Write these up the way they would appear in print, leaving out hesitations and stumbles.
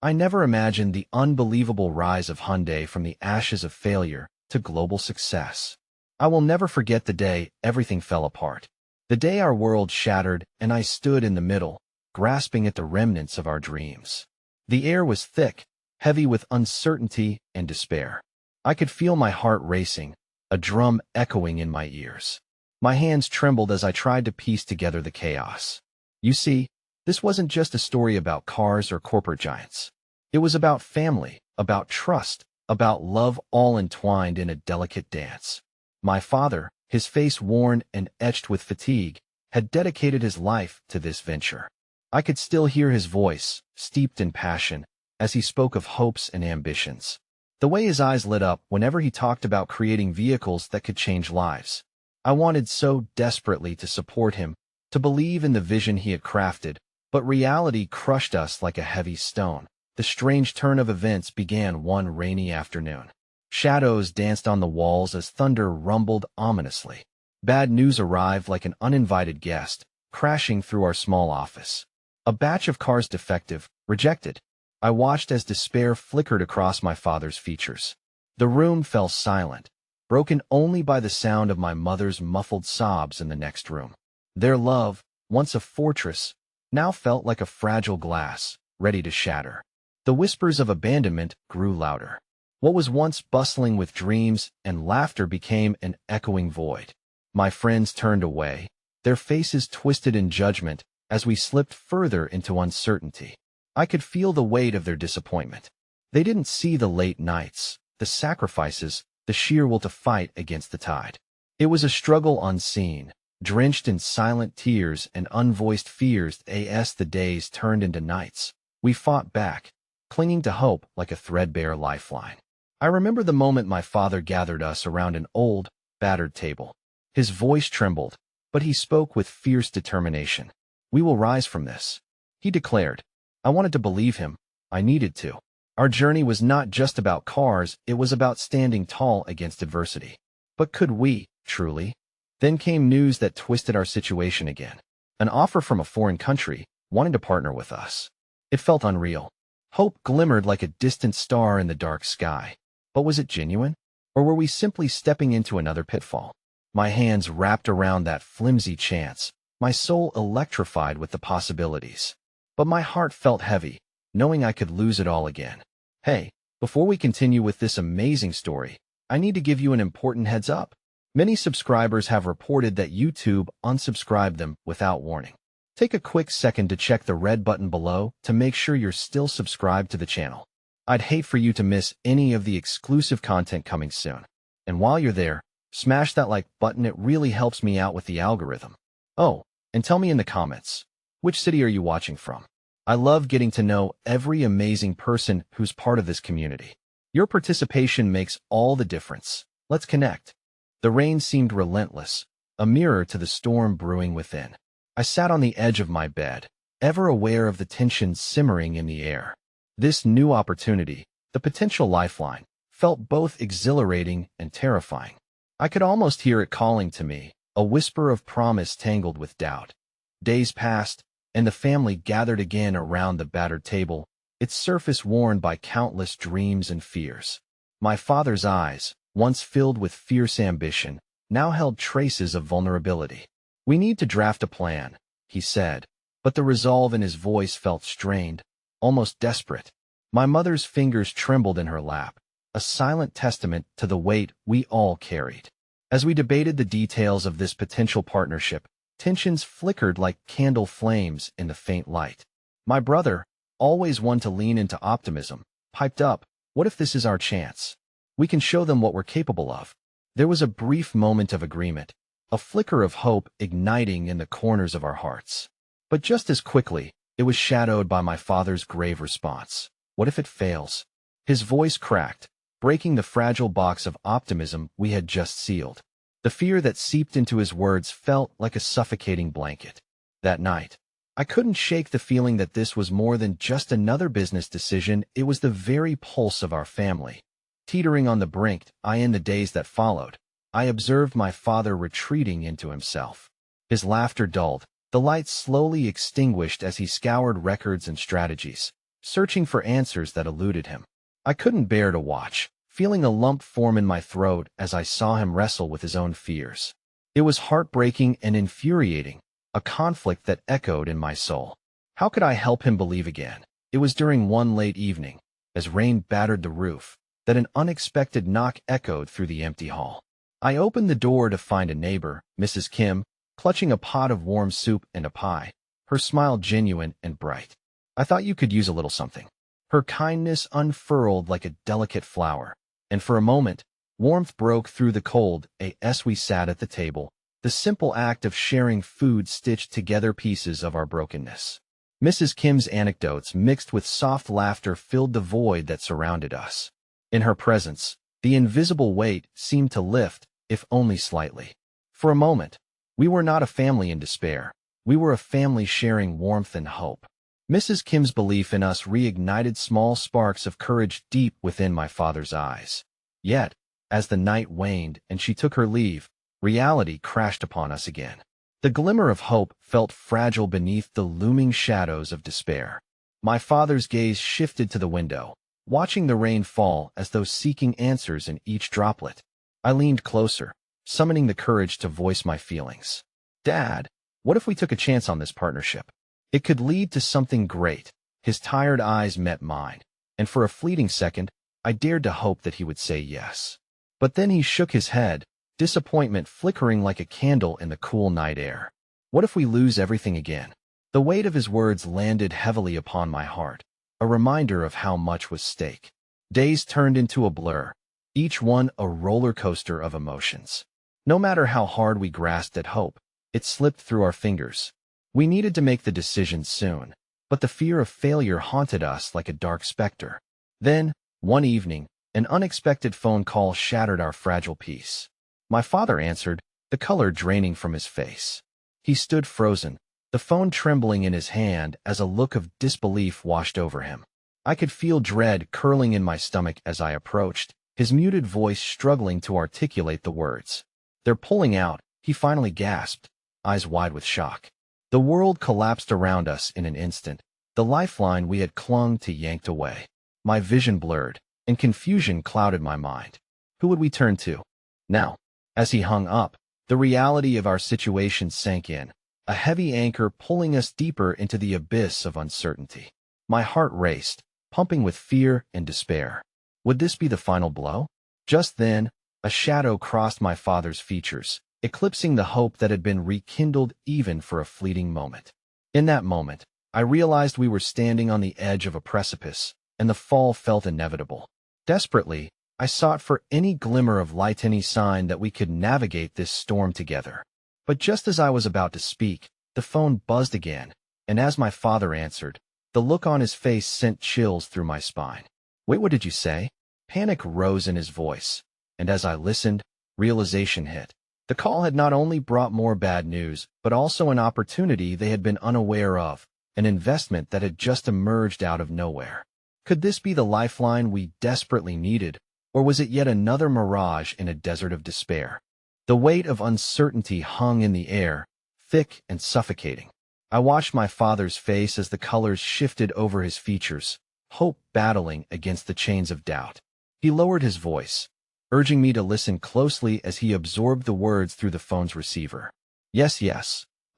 I never imagined the unbelievable rise of Hyundai from the ashes of failure to global success. I will never forget the day everything fell apart. The day our world shattered and I stood in the middle, grasping at the remnants of our dreams. The air was thick, heavy with uncertainty and despair. I could feel my heart racing, a drum echoing in my ears. My hands trembled as I tried to piece together the chaos. You see, this wasn't just a story about cars or corporate giants. It was about family, about trust, about love all entwined in a delicate dance. My father, his face worn and etched with fatigue, had dedicated his life to this venture. I could still hear his voice, steeped in passion, as he spoke of hopes and ambitions. The way his eyes lit up whenever he talked about creating vehicles that could change lives. I wanted so desperately to support him, to believe in the vision he had crafted, but reality crushed us like a heavy stone. The strange turn of events began one rainy afternoon. Shadows danced on the walls as thunder rumbled ominously. Bad news arrived like an uninvited guest, crashing through our small office. A batch of cars defective, rejected. I watched as despair flickered across my father's features. The room fell silent, broken only by the sound of my mother's muffled sobs in the next room. Their love, once a fortress, now felt like a fragile glass, ready to shatter. The whispers of abandonment grew louder. What was once bustling with dreams and laughter became an echoing void. My friends turned away, their faces twisted in judgment as we slipped further into uncertainty. I could feel the weight of their disappointment. They didn't see the late nights, the sacrifices, the sheer will to fight against the tide. It was a struggle unseen, drenched in silent tears and unvoiced fears as the days turned into nights. We fought back, clinging to hope like a threadbare lifeline. I remember the moment my father gathered us around an old, battered table. His voice trembled, but he spoke with fierce determination. "We will rise from this," he declared. I wanted to believe him. I needed to. Our journey was not just about cars, it was about standing tall against adversity. But could we, truly? Then came news that twisted our situation again. An offer from a foreign country, wanting to partner with us. It felt unreal. Hope glimmered like a distant star in the dark sky. But was it genuine? Or were we simply stepping into another pitfall? My hands wrapped around that flimsy chance, my soul electrified with the possibilities. But my heart felt heavy, knowing I could lose it all again. Hey, before we continue with this amazing story, I need to give you an important heads up. Many subscribers have reported that YouTube unsubscribed them without warning. Take a quick second to check the red button below to make sure you're still subscribed to the channel. I'd hate for you to miss any of the exclusive content coming soon. And while you're there, smash that like button, it really helps me out with the algorithm. Oh, and tell me in the comments, which city are you watching from? I love getting to know every amazing person who's part of this community. Your participation makes all the difference. Let's connect. The rain seemed relentless, a mirror to the storm brewing within. I sat on the edge of my bed, ever aware of the tension simmering in the air. This new opportunity, the potential lifeline, felt both exhilarating and terrifying. I could almost hear it calling to me, a whisper of promise tangled with doubt. Days passed, and the family gathered again around the battered table, its surface worn by countless dreams and fears. My father's eyes, once filled with fierce ambition, now held traces of vulnerability. "We need to draft a plan," he said, but the resolve in his voice felt strained, almost desperate. My mother's fingers trembled in her lap, a silent testament to the weight we all carried. As we debated the details of this potential partnership, tensions flickered like candle flames in the faint light. My brother, always one to lean into optimism, piped up, "What if this is our chance? We can show them what we're capable of." There was a brief moment of agreement, a flicker of hope igniting in the corners of our hearts. But just as quickly, it was shadowed by my father's grave response. "What if it fails?" His voice cracked, breaking the fragile box of optimism we had just sealed. The fear that seeped into his words felt like a suffocating blanket. That night, I couldn't shake the feeling that this was more than just another business decision, it was the very pulse of our family. Teetering on the brink, in the days that followed, I observed my father retreating into himself. His laughter dulled, the lights slowly extinguished as he scoured records and strategies. searching for answers that eluded him. I couldn't bear to watch, feeling a lump form in my throat as I saw him wrestle with his own fears. It was heartbreaking and infuriating, a conflict that echoed in my soul. How could I help him believe again? It was during one late evening, as rain battered the roof, that an unexpected knock echoed through the empty hall. I opened the door to find a neighbor, Mrs. Kim, clutching a pot of warm soup and a pie, her smile genuine and bright. "I thought you could use a little something." Her kindness unfurled like a delicate flower, and for a moment, warmth broke through the cold as we sat at the table, the simple act of sharing food stitched together pieces of our brokenness. Mrs. Kim's anecdotes mixed with soft laughter filled the void that surrounded us. In her presence, the invisible weight seemed to lift, if only slightly. For a moment, we were not a family in despair. We were a family sharing warmth and hope. Mrs. Kim's belief in us reignited small sparks of courage deep within my father's eyes. Yet, as the night waned and she took her leave, reality crashed upon us again. The glimmer of hope felt fragile beneath the looming shadows of despair. My father's gaze shifted to the window, watching the rain fall as though seeking answers in each droplet. I leaned closer, summoning the courage to voice my feelings. "Dad, what if we took a chance on this partnership? It could lead to something great." His tired eyes met mine, and for a fleeting second, I dared to hope that he would say yes. But then he shook his head, disappointment flickering like a candle in the cool night air. "What if we lose everything again?" The weight of his words landed heavily upon my heart, a reminder of how much was at stake. Days turned into a blur, each one a roller coaster of emotions. No matter how hard we grasped at hope, it slipped through our fingers. We needed to make the decision soon, but the fear of failure haunted us like a dark specter. Then, one evening, an unexpected phone call shattered our fragile peace. My father answered, the color draining from his face. He stood frozen, the phone trembling in his hand as a look of disbelief washed over him. I could feel dread curling in my stomach as I approached, his muted voice struggling to articulate the words. "They're pulling out," he finally gasped, eyes wide with shock. The world collapsed around us in an instant, the lifeline we had clung to yanked away. My vision blurred, and confusion clouded my mind. Who would we turn to now? As he hung up, the reality of our situation sank in, a heavy anchor pulling us deeper into the abyss of uncertainty. My heart raced, pumping with fear and despair. Would this be the final blow? Just then, a shadow crossed my father's features, eclipsing the hope that had been rekindled even for a fleeting moment. In that moment, I realized we were standing on the edge of a precipice, and the fall felt inevitable. Desperately, I sought for any glimmer of light, any sign that we could navigate this storm together. But just as I was about to speak, the phone buzzed again, and as my father answered, the look on his face sent chills through my spine. "Wait, what did you say?" Panic rose in his voice, and as I listened, realization hit. The call had not only brought more bad news, but also an opportunity they had been unaware of, an investment that had just emerged out of nowhere. Could this be the lifeline we desperately needed, or was it yet another mirage in a desert of despair? The weight of uncertainty hung in the air, thick and suffocating. I watched my father's face as the colors shifted over his features, hope battling against the chains of doubt. He lowered his voice, urging me to listen closely as he absorbed the words through the phone's receiver. Yes,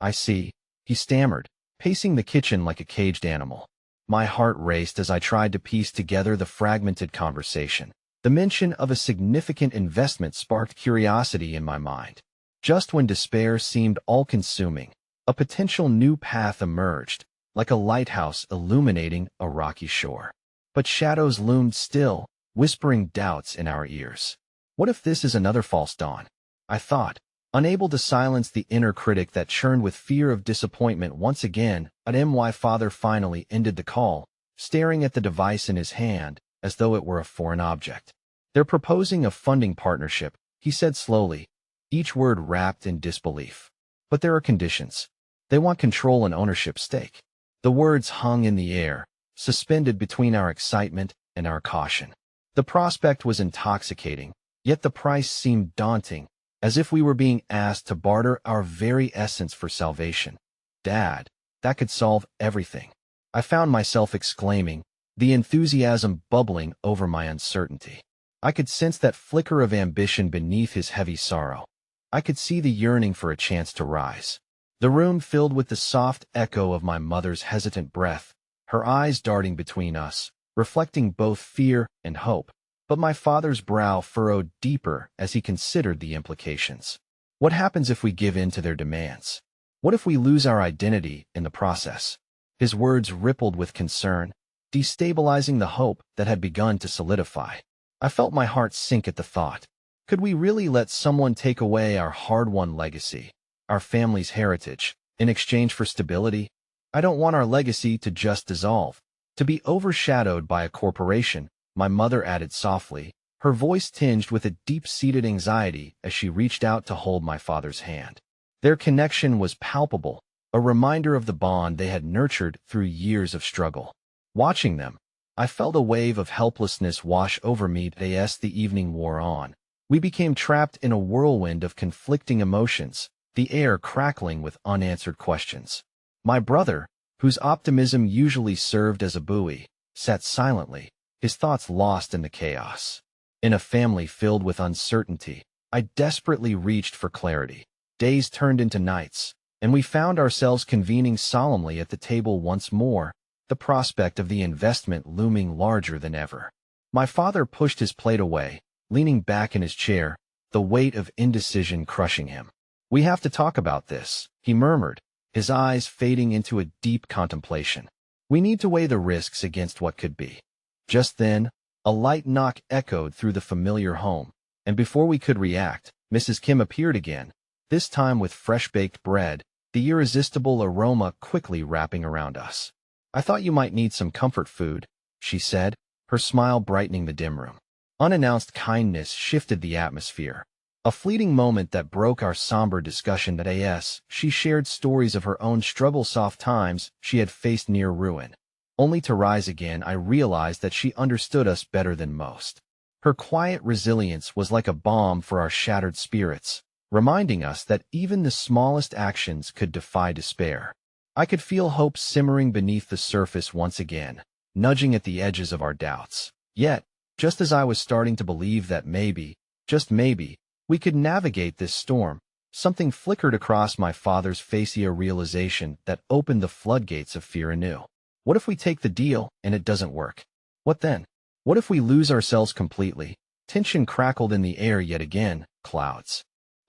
I see," he stammered, pacing the kitchen like a caged animal. My heart raced as I tried to piece together the fragmented conversation. The mention of a significant investment sparked curiosity in my mind. Just when despair seemed all-consuming, a potential new path emerged, like a lighthouse illuminating a rocky shore. But shadows loomed still, whispering doubts in our ears. What if this is another false dawn? I thought, unable to silence the inner critic that churned with fear of disappointment once again. My father finally ended the call, staring at the device in his hand as though it were a foreign object. "They're proposing a funding partnership," he said slowly, each word wrapped in disbelief. "But there are conditions. They want control and ownership stake." The words hung in the air, suspended between our excitement and our caution. The prospect was intoxicating, yet the price seemed daunting, as if we were being asked to barter our very essence for salvation. "Dad, that could solve everything," I found myself exclaiming, the enthusiasm bubbling over my uncertainty. I could sense that flicker of ambition beneath his heavy sorrow. I could see the yearning for a chance to rise. The room filled with the soft echo of my mother's hesitant breath, her eyes darting between us, reflecting both fear and hope. But my father's brow furrowed deeper as he considered the implications. What happens if we give in to their demands? What if we lose our identity in the process? His words rippled with concern, destabilizing the hope that had begun to solidify. I felt my heart sink at the thought. Could we really let someone take away our hard-won legacy, our family's heritage, in exchange for stability? I don't want our legacy to just dissolve, to be overshadowed by a corporation, my mother added softly, her voice tinged with a deep-seated anxiety as she reached out to hold my father's hand. Their connection was palpable, a reminder of the bond they had nurtured through years of struggle. Watching them, I felt a wave of helplessness wash over me as the evening wore on. We became trapped in a whirlwind of conflicting emotions, the air crackling with unanswered questions. My brother, whose optimism usually served as a buoy, sat silently, his thoughts lost in the chaos. In a family filled with uncertainty, I desperately reached for clarity. Days turned into nights, and we found ourselves convening solemnly at the table once more, the prospect of the investment looming larger than ever. My father pushed his plate away, leaning back in his chair, the weight of indecision crushing him. "We have to talk about this," he murmured, his eyes fading into a deep contemplation. "We need to weigh the risks against what could be." Just then, a light knock echoed through the familiar home, and before we could react, Mrs. Kim appeared again, this time with fresh-baked bread, the irresistible aroma quickly wrapping around us. "I thought you might need some comfort food," she said, her smile brightening the dim room. Unannounced kindness shifted the atmosphere. A fleeting moment that broke our somber discussion she shared stories of her own struggle-soft times she had faced near ruin. Only to rise again, I realized that she understood us better than most. Her quiet resilience was like a balm for our shattered spirits, reminding us that even the smallest actions could defy despair. I could feel hope simmering beneath the surface once again, nudging at the edges of our doubts. Yet, just as I was starting to believe that maybe, just maybe, we could navigate this storm, something flickered across my father's face, a realization that opened the floodgates of fear anew. What if we take the deal and it doesn't work? What then? What if we lose ourselves completely? Tension crackled in the air yet again, clouds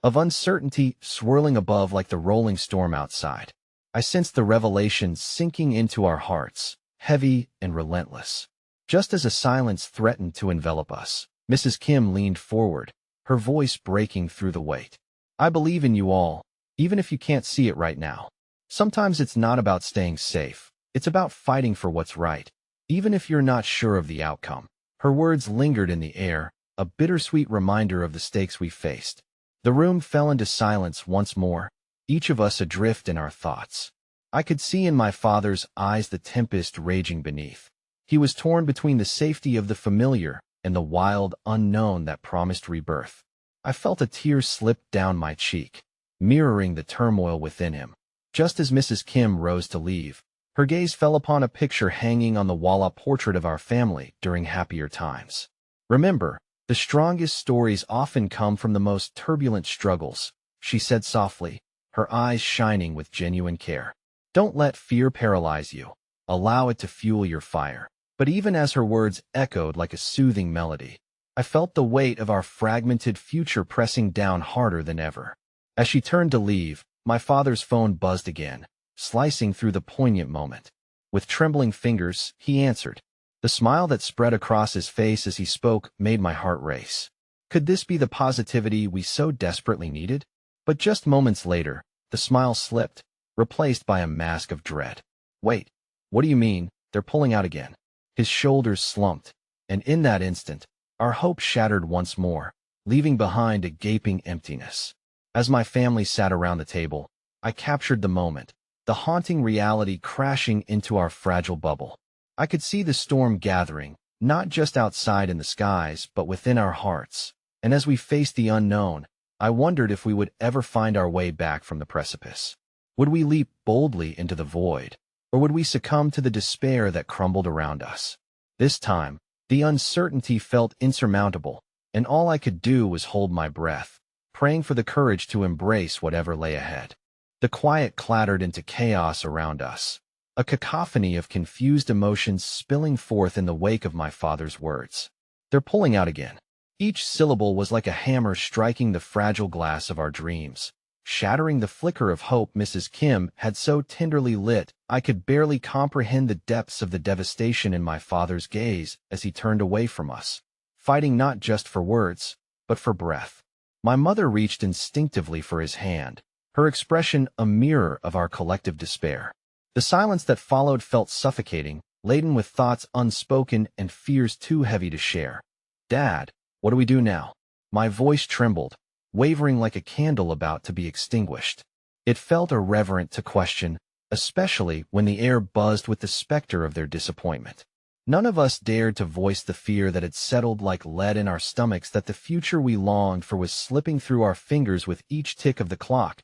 of uncertainty swirling above like the rolling storm outside. I sensed the revelation sinking into our hearts, heavy and relentless. Just as a silence threatened to envelop us, Mrs. Kim leaned forward, her voice breaking through the weight. "I believe in you all, even if you can't see it right now. Sometimes it's not about staying safe. It's about fighting for what's right, even if you're not sure of the outcome." Her words lingered in the air, a bittersweet reminder of the stakes we faced. The room fell into silence once more, each of us adrift in our thoughts. I could see in my father's eyes the tempest raging beneath. He was torn between the safety of the familiar and the wild unknown that promised rebirth. I felt a tear slip down my cheek, mirroring the turmoil within him. Just as Mrs. Kim rose to leave, her gaze fell upon a picture hanging on the wall, a portrait of our family during happier times. "Remember, the strongest stories often come from the most turbulent struggles," she said softly, her eyes shining with genuine care. "Don't let fear paralyze you. Allow it to fuel your fire." But even as her words echoed like a soothing melody, I felt the weight of our fragmented future pressing down harder than ever. As she turned to leave, my father's phone buzzed again, slicing through the poignant moment. With trembling fingers, he answered. The smile that spread across his face as he spoke made my heart race. Could this be the positivity we so desperately needed? But just moments later, the smile slipped, replaced by a mask of dread. "Wait, what do you mean, they're pulling out again?" His shoulders slumped, and in that instant, our hope shattered once more, leaving behind a gaping emptiness. As my family sat around the table, I captured the moment, the haunting reality crashing into our fragile bubble. I could see the storm gathering, not just outside in the skies, but within our hearts. And as we faced the unknown, I wondered if we would ever find our way back from the precipice. Would we leap boldly into the void, or would we succumb to the despair that crumbled around us? This time, the uncertainty felt insurmountable, and all I could do was hold my breath, praying for the courage to embrace whatever lay ahead. The quiet clattered into chaos around us, a cacophony of confused emotions spilling forth in the wake of my father's words. "They're pulling out again." Each syllable was like a hammer striking the fragile glass of our dreams, shattering the flicker of hope Mrs. Kim had so tenderly lit. I could barely comprehend the depths of the devastation in my father's gaze as he turned away from us, fighting not just for words, but for breath. My mother reached instinctively for his hand, her expression a mirror of our collective despair. The silence that followed felt suffocating, laden with thoughts unspoken and fears too heavy to share. "Dad, what do we do now?" My voice trembled, wavering like a candle about to be extinguished. It felt irreverent to question, especially when the air buzzed with the specter of their disappointment. None of us dared to voice the fear that had settled like lead in our stomachs that the future we longed for was slipping through our fingers with each tick of the clock.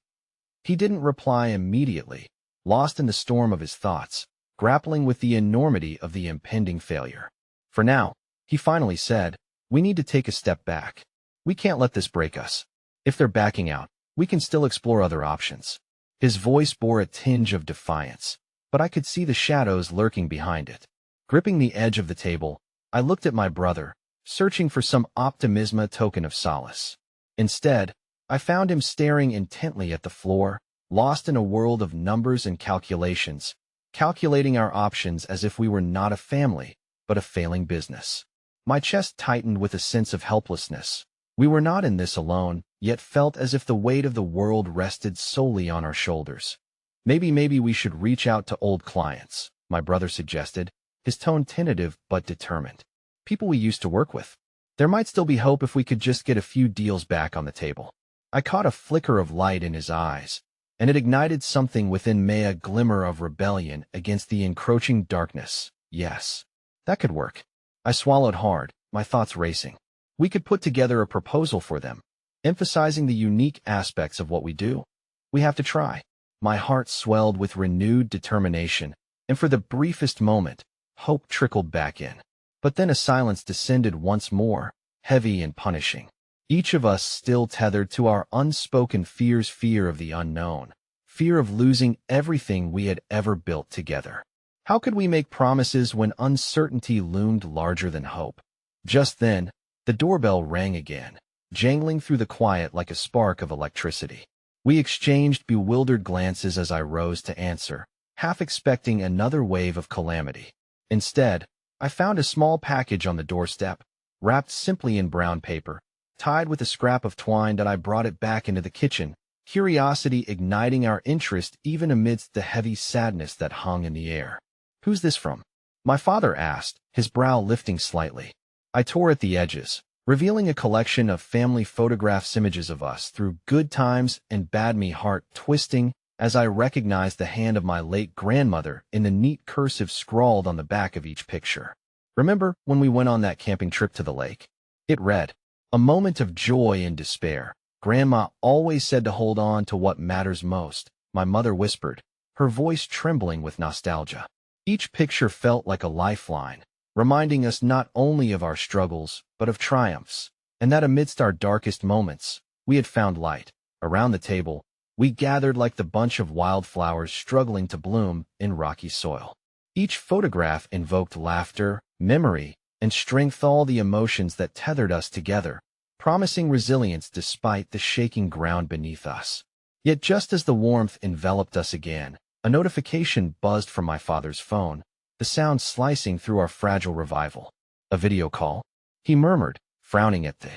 He didn't reply immediately, lost in the storm of his thoughts, grappling with the enormity of the impending failure. "For now," he finally said, "we need to take a step back. We can't let this break us. If they're backing out, we can still explore other options." His voice bore a tinge of defiance, but I could see the shadows lurking behind it. Gripping the edge of the table, I looked at my brother, searching for some optimism, a token of solace. Instead, I found him staring intently at the floor, lost in a world of numbers and calculations, calculating our options as if we were not a family, but a failing business. My chest tightened with a sense of helplessness. We were not in this alone, yet felt as if the weight of the world rested solely on our shoulders. Maybe we should reach out to old clients," my brother suggested, his tone tentative but determined. "People we used to work with. There might still be hope if we could just get a few deals back on the table." I caught a flicker of light in his eyes, and it ignited something within me, a glimmer of rebellion against the encroaching darkness. Yes, that could work. I swallowed hard, my thoughts racing. We could put together a proposal for them, emphasizing the unique aspects of what we do. We have to try. My heart swelled with renewed determination, and for the briefest moment, hope trickled back in. But then a silence descended once more, heavy and punishing. Each of us still tethered to our unspoken fears, fear of the unknown, fear of losing everything we had ever built together. How could we make promises when uncertainty loomed larger than hope? Just then, the doorbell rang again, jangling through the quiet like a spark of electricity. We exchanged bewildered glances as I rose to answer, half expecting another wave of calamity. Instead, I found a small package on the doorstep, wrapped simply in brown paper, tied with a scrap of twine. That I brought it back into the kitchen, curiosity igniting our interest even amidst the heavy sadness that hung in the air. "Who's this from?" my father asked, his brow lifting slightly. I tore at the edges, revealing a collection of family photographs, images of us through good times and bad, me heart twisting as I recognized the hand of my late grandmother in the neat cursive scrawled on the back of each picture. "Remember when we went on that camping trip to the lake?" It read. "A moment of joy and despair. Grandma always said to hold on to what matters most," my mother whispered, her voice trembling with nostalgia. Each picture felt like a lifeline, reminding us not only of our struggles, but of triumphs, and that amidst our darkest moments, we had found light. Around the table, we gathered like the bunch of wildflowers struggling to bloom in rocky soil. Each photograph invoked laughter, memory, and strength, all the emotions that tethered us together, promising resilience despite the shaking ground beneath us. Yet just as the warmth enveloped us again, a notification buzzed from my father's phone, the sound slicing through our fragile revival. "A video call?" he murmured, frowning at the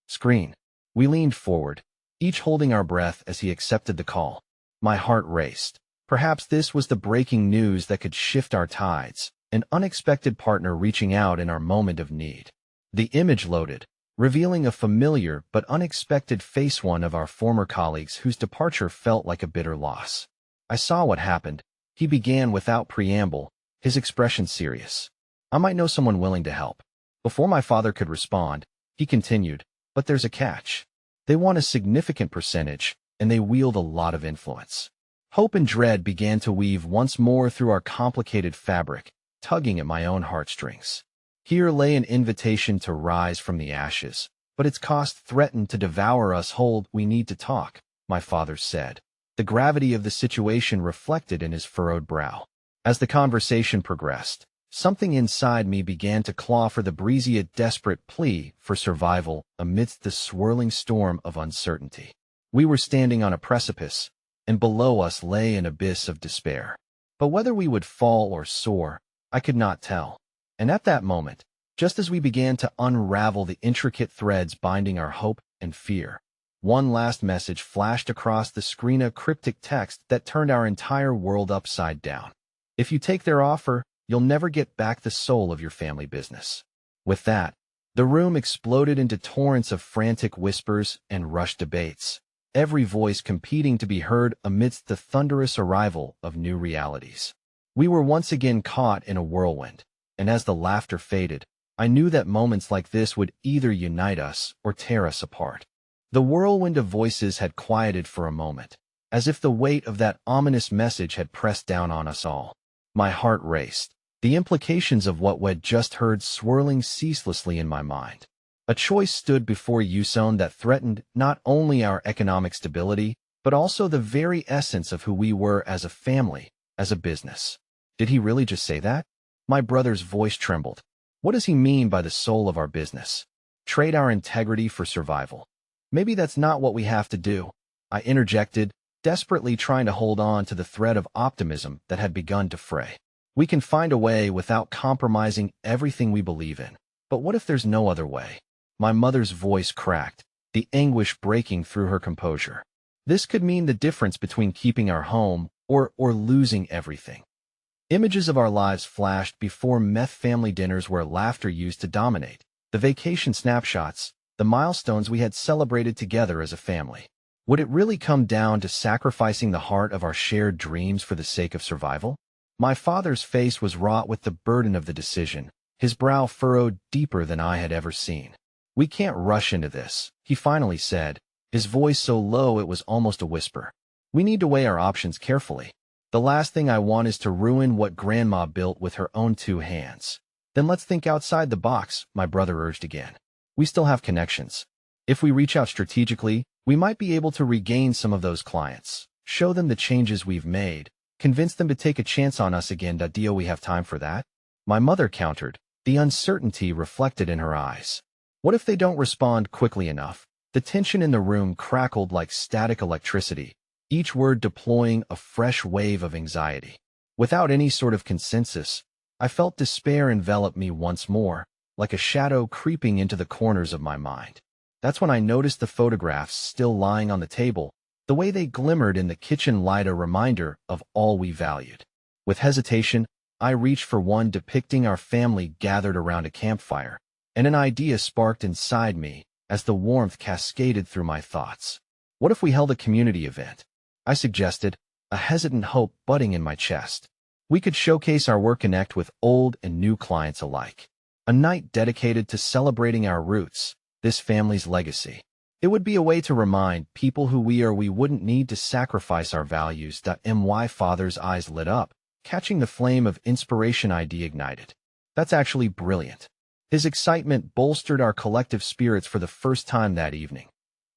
screen. We leaned forward, each holding our breath as he accepted the call. My heart raced. Perhaps this was the breaking news that could shift our tides, an unexpected partner reaching out in our moment of need. The image loaded, revealing a familiar but unexpected face, one of our former colleagues whose departure felt like a bitter loss. I saw what happened. He began without preamble, his expression serious. "I might know someone willing to help." Before my father could respond, he continued, "But there's a catch. They want a significant percentage, and they wield a lot of influence." Hope and dread began to weave once more through our complicated fabric, tugging at my own heartstrings. Here lay an invitation to rise from the ashes, but its cost threatened to devour us whole. We need to talk, my father said, the gravity of the situation reflected in his furrowed brow. As the conversation progressed, something inside me began to claw for the breezy, a desperate plea for survival amidst the swirling storm of uncertainty. We were standing on a precipice, and below us lay an abyss of despair. But whether we would fall or soar, I could not tell. And at that moment, just as we began to unravel the intricate threads binding our hope and fear, one last message flashed across the screen, a cryptic text that turned our entire world upside down. If you take their offer, you'll never get back the soul of your family business. With that, the room exploded into torrents of frantic whispers and rushed debates, every voice competing to be heard amidst the thunderous arrival of new realities. We were once again caught in a whirlwind, and as the laughter faded, I knew that moments like this would either unite us or tear us apart. The whirlwind of voices had quieted for a moment, as if the weight of that ominous message had pressed down on us all. My heart raced, the implications of what we'd just heard swirling ceaselessly in my mind. A choice stood before Yuson that threatened not only our economic stability, but also the very essence of who we were as a family, as a business. Did he really just say that? My brother's voice trembled. What does he mean by the soul of our business? Trade our integrity for survival? Maybe that's not what we have to do, I interjected, desperately trying to hold on to the thread of optimism that had begun to fray. We can find a way without compromising everything we believe in. But what if there's no other way? My mother's voice cracked, the anguish breaking through her composure. This could mean the difference between keeping our home or losing everything. Images of our lives flashed before meth family dinners where laughter used to dominate, the vacation snapshots, the milestones we had celebrated together as a family. Would it really come down to sacrificing the heart of our shared dreams for the sake of survival? My father's face was wrought with the burden of the decision, his brow furrowed deeper than I had ever seen. We can't rush into this, he finally said, his voice so low it was almost a whisper. We need to weigh our options carefully. The last thing I want is to ruin what Grandma built with her own two hands. Then let's think outside the box, my brother urged again. We still have connections. If we reach out strategically, we might be able to regain some of those clients, show them the changes we've made, convince them to take a chance on us again. Do we have time for that? My mother countered, the uncertainty reflected in her eyes. What if they don't respond quickly enough? The tension in the room crackled like static electricity, each word deploying a fresh wave of anxiety. Without any sort of consensus, I felt despair envelop me once more, like a shadow creeping into the corners of my mind. That's when I noticed the photographs still lying on the table, the way they glimmered in the kitchen light, a reminder of all we valued. With hesitation, I reached for one depicting our family gathered around a campfire, and an idea sparked inside me as the warmth cascaded through my thoughts. What if we held a community event? I suggested, a hesitant hope budding in my chest. We could showcase our work, connect with old and new clients alike. A night dedicated to celebrating our roots, this family's legacy. It would be a way to remind people who we are. We wouldn't need to sacrifice our values. My father's eyes lit up, catching the flame of inspiration I'd ignited. That's actually brilliant. His excitement bolstered our collective spirits for the first time that evening.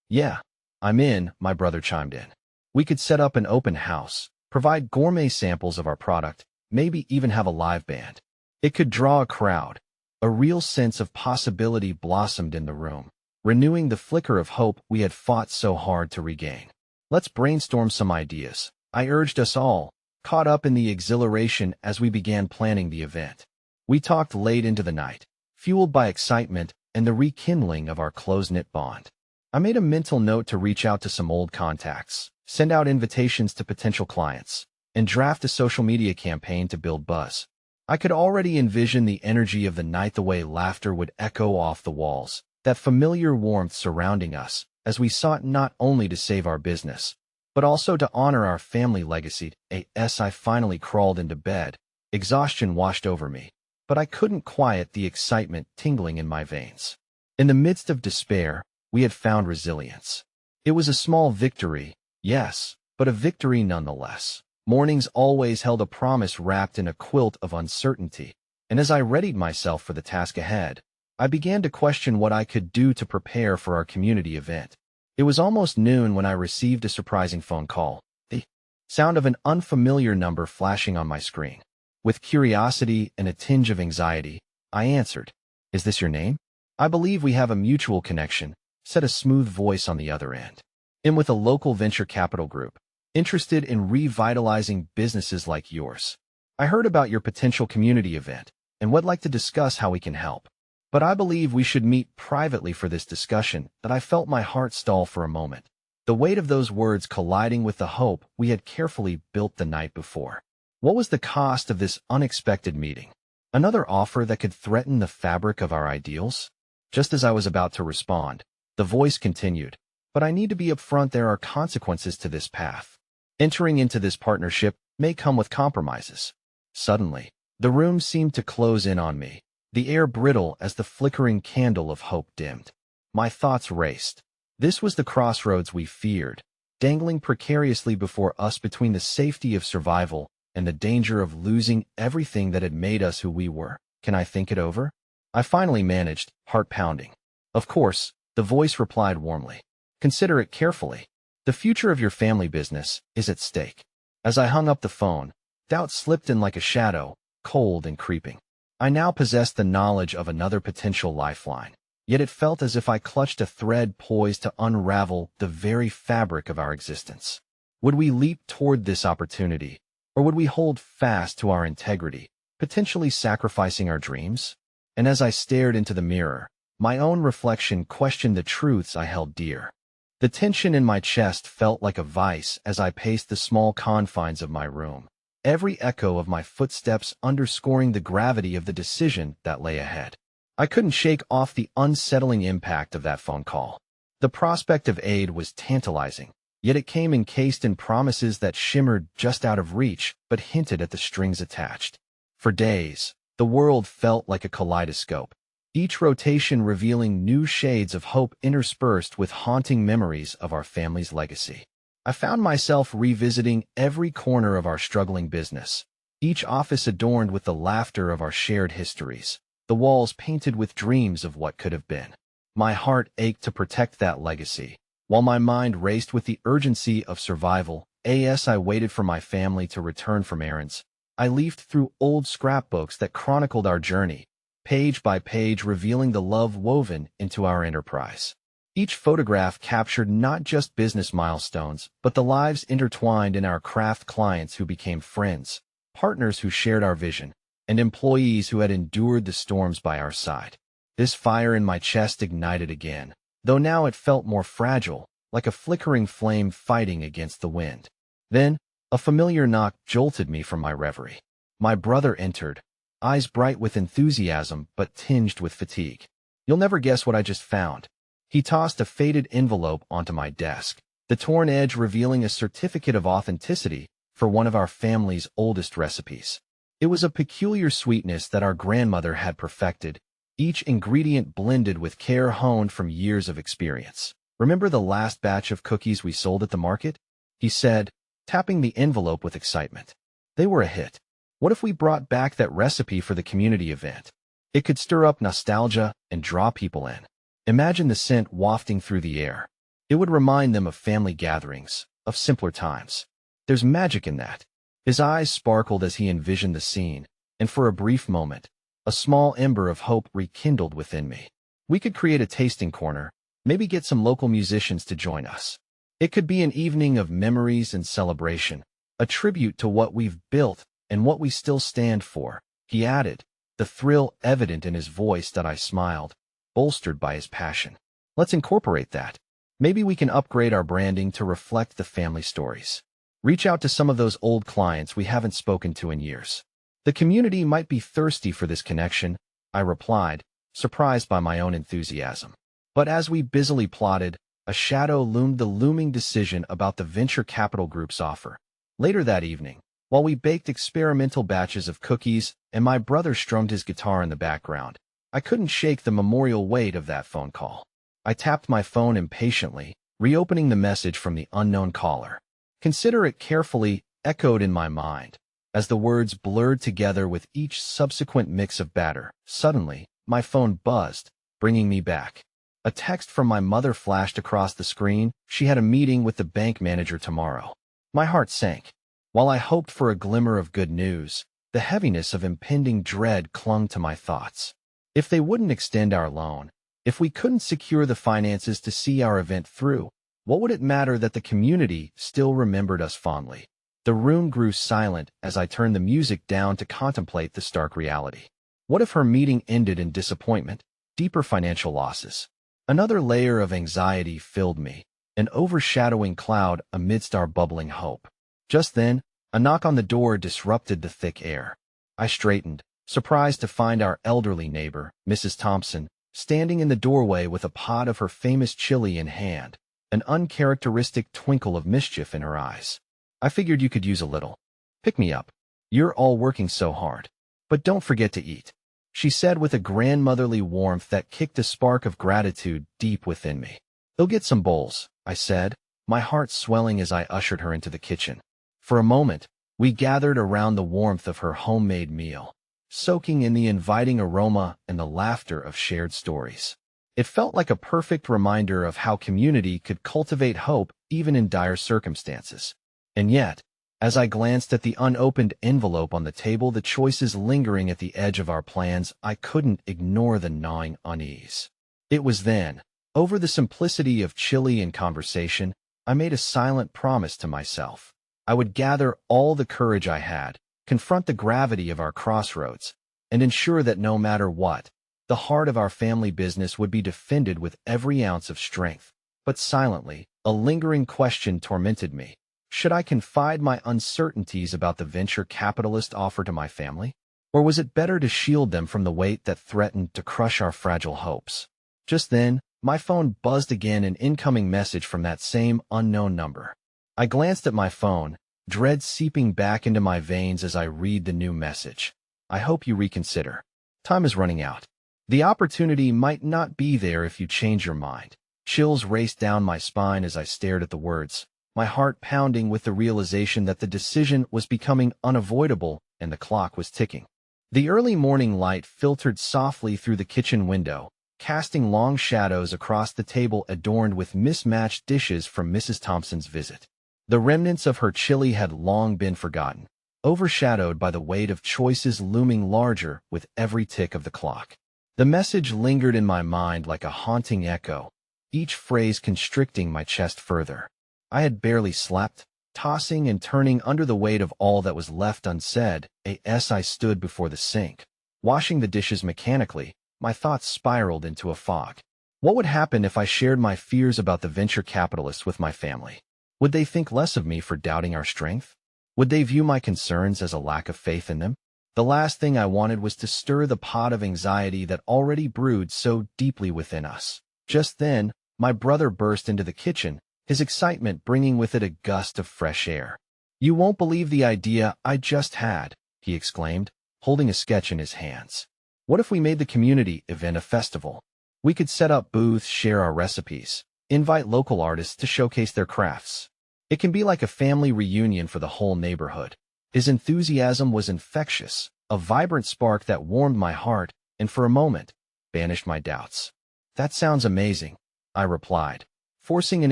Yeah, I'm in, my brother chimed in. We could set up an open house, provide gourmet samples of our product, maybe even have a live band. It could draw a crowd. A real sense of possibility blossomed in the room, renewing the flicker of hope we had fought so hard to regain. Let's brainstorm some ideas, I urged us all, caught up in the exhilaration as we began planning the event. We talked late into the night, fueled by excitement and the rekindling of our close-knit bond. I made a mental note to reach out to some old contacts, send out invitations to potential clients, and draft a social media campaign to build buzz. I could already envision the energy of the night, the way laughter would echo off the walls, that familiar warmth surrounding us as we sought not only to save our business, but also to honor our family legacy. I finally crawled into bed. Exhaustion washed over me, but I couldn't quiet the excitement tingling in my veins. In the midst of despair, we had found resilience. It was a small victory, yes, but a victory nonetheless. Mornings always held a promise wrapped in a quilt of uncertainty, and as I readied myself for the task ahead, I began to question what I could do to prepare for our community event. It was almost noon when I received a surprising phone call, the sound of an unfamiliar number flashing on my screen. With curiosity and a tinge of anxiety, I answered. "Is this your name? I believe we have a mutual connection," said a smooth voice on the other end. "I'm with a local venture capital group, interested in revitalizing businesses like yours. I heard about your potential community event and would like to discuss how we can help. But I believe we should meet privately for this discussion." That I felt my heart stall for a moment, the weight of those words colliding with the hope we had carefully built the night before. What was the cost of this unexpected meeting? Another offer that could threaten the fabric of our ideals? Just as I was about to respond, the voice continued, "But I need to be upfront, there are consequences to this path. Entering into this partnership may come with compromises." Suddenly, the room seemed to close in on me, the air brittle as the flickering candle of hope dimmed. My thoughts raced. This was the crossroads we feared, dangling precariously before us between the safety of survival and the danger of losing everything that had made us who we were. "Can I think it over?" I finally managed, heart pounding. "Of course," the voice replied warmly. "Consider it carefully. The future of your family business is at stake." As I hung up the phone, doubt slipped in like a shadow, cold and creeping. I now possessed the knowledge of another potential lifeline, yet it felt as if I clutched a thread poised to unravel the very fabric of our existence. Would we leap toward this opportunity, or would we hold fast to our integrity, potentially sacrificing our dreams? And as I stared into the mirror, my own reflection questioned the truths I held dear. The tension in my chest felt like a vice as I paced the small confines of my room, every echo of my footsteps underscoring the gravity of the decision that lay ahead. I couldn't shake off the unsettling impact of that phone call. The prospect of aid was tantalizing, yet it came encased in promises that shimmered just out of reach but hinted at the strings attached. For days, the world felt like a kaleidoscope, each rotation revealing new shades of hope interspersed with haunting memories of our family's legacy. I found myself revisiting every corner of our struggling business, each office adorned with the laughter of our shared histories, the walls painted with dreams of what could have been. My heart ached to protect that legacy, while my mind raced with the urgency of survival. As I waited for my family to return from errands, I leafed through old scrapbooks that chronicled our journey, page by page revealing the love woven into our enterprise. Each photograph captured not just business milestones, but the lives intertwined in our craft, clients who became friends, partners who shared our vision, and employees who had endured the storms by our side. This fire in my chest ignited again, though now it felt more fragile, like a flickering flame fighting against the wind. Then, a familiar knock jolted me from my reverie. My brother entered, eyes bright with enthusiasm but tinged with fatigue. "You'll never guess what I just found." He tossed a faded envelope onto my desk, the torn edge revealing a certificate of authenticity for one of our family's oldest recipes. It was a peculiar sweetness that our grandmother had perfected, each ingredient blended with care honed from years of experience. "Remember the last batch of cookies we sold at the market?" he said, tapping the envelope with excitement. "They were a hit. What if we brought back that recipe for the community event? It could stir up nostalgia and draw people in. Imagine the scent wafting through the air. It would remind them of family gatherings, of simpler times. There's magic in that." His eyes sparkled as he envisioned the scene, and for a brief moment, a small ember of hope rekindled within me. We could create a tasting corner, maybe get some local musicians to join us. It could be an evening of memories and celebration, a tribute to what we've built and what we still stand for, he added, the thrill evident in his voice. That I smiled, bolstered by his passion. "Let's incorporate that. Maybe we can upgrade our branding to reflect the family stories. Reach out to some of those old clients we haven't spoken to in years. The community might be thirsty for this connection," I replied, surprised by my own enthusiasm. But as we busily plotted, a shadow loomed, the looming decision about the venture capital group's offer. Later that evening, while we baked experimental batches of cookies and my brother strummed his guitar in the background, I couldn't shake the memorial weight of that phone call. I tapped my phone impatiently, reopening the message from the unknown caller. "Consider it carefully," echoed in my mind, As the words blurred together with each subsequent mix of batter, suddenly, my phone buzzed, bringing me back. A text from my mother flashed across the screen. She had a meeting with the bank manager tomorrow. My heart sank. While I hoped for a glimmer of good news, the heaviness of impending dread clung to my thoughts. If they wouldn't extend our loan, if we couldn't secure the finances to see our event through, what would it matter that the community still remembered us fondly? The room grew silent as I turned the music down to contemplate the stark reality. What if her meeting ended in disappointment, deeper financial losses? Another layer of anxiety filled me, an overshadowing cloud amidst our bubbling hope. Just then, a knock on the door disrupted the thick air. I straightened, surprised to find our elderly neighbor, Mrs. Thompson, standing in the doorway with a pot of her famous chili in hand, an uncharacteristic twinkle of mischief in her eyes. I figured you could use a little. Pick me up. You're all working so hard. But don't forget to eat, she said with a grandmotherly warmth that kicked a spark of gratitude deep within me. Go get some bowls, I said, my heart swelling as I ushered her into the kitchen. For a moment, we gathered around the warmth of her homemade meal, soaking in the inviting aroma and the laughter of shared stories. It felt like a perfect reminder of how community could cultivate hope even in dire circumstances. And yet, as I glanced at the unopened envelope on the table, the choices lingering at the edge of our plans, I couldn't ignore the gnawing unease. It was then, over the simplicity of chili and conversation, I made a silent promise to myself. I would gather all the courage I had, confront the gravity of our crossroads, and ensure that no matter what, the heart of our family business would be defended with every ounce of strength. But silently, a lingering question tormented me. Should I confide my uncertainties about the venture capitalist offer to my family? Or was it better to shield them from the weight that threatened to crush our fragile hopes? Just then, my phone buzzed again, an incoming message from that same unknown number. I glanced at my phone, dread seeping back into my veins as I read the new message. I hope you reconsider. Time is running out. The opportunity might not be there if you change your mind. Chills raced down my spine as I stared at the words, my heart pounding with the realization that the decision was becoming unavoidable and the clock was ticking. The early morning light filtered softly through the kitchen window, casting long shadows across the table adorned with mismatched dishes from Mrs. Thompson's visit. The remnants of her chili had long been forgotten, overshadowed by the weight of choices looming larger with every tick of the clock. The message lingered in my mind like a haunting echo, each phrase constricting my chest further. I had barely slept, tossing and turning under the weight of all that was left unsaid. As I stood before the sink, washing the dishes mechanically, my thoughts spiraled into a fog. What would happen if I shared my fears about the venture capitalists with my family? Would they think less of me for doubting our strength? Would they view my concerns as a lack of faith in them? The last thing I wanted was to stir the pot of anxiety that already brewed so deeply within us. Just then, my brother burst into the kitchen, his excitement bringing with it a gust of fresh air. "You won't believe the idea I just had," he exclaimed, holding a sketch in his hands. "What if we made the community event a festival? We could set up booths, share our recipes, invite local artists to showcase their crafts. It can be like a family reunion for the whole neighborhood." His enthusiasm was infectious, a vibrant spark that warmed my heart and for a moment banished my doubts. "That sounds amazing," I replied, forcing an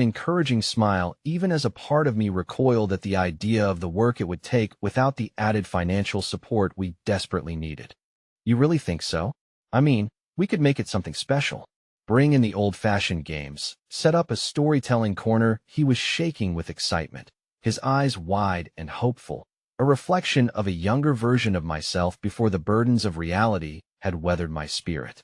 encouraging smile even as a part of me recoiled at the idea of the work it would take without the added financial support we desperately needed. "You really think so? I mean, we could make it something special. Bring in the old-fashioned games, set up a storytelling corner." He was shaking with excitement, his eyes wide and hopeful, a reflection of a younger version of myself before the burdens of reality had weathered my spirit.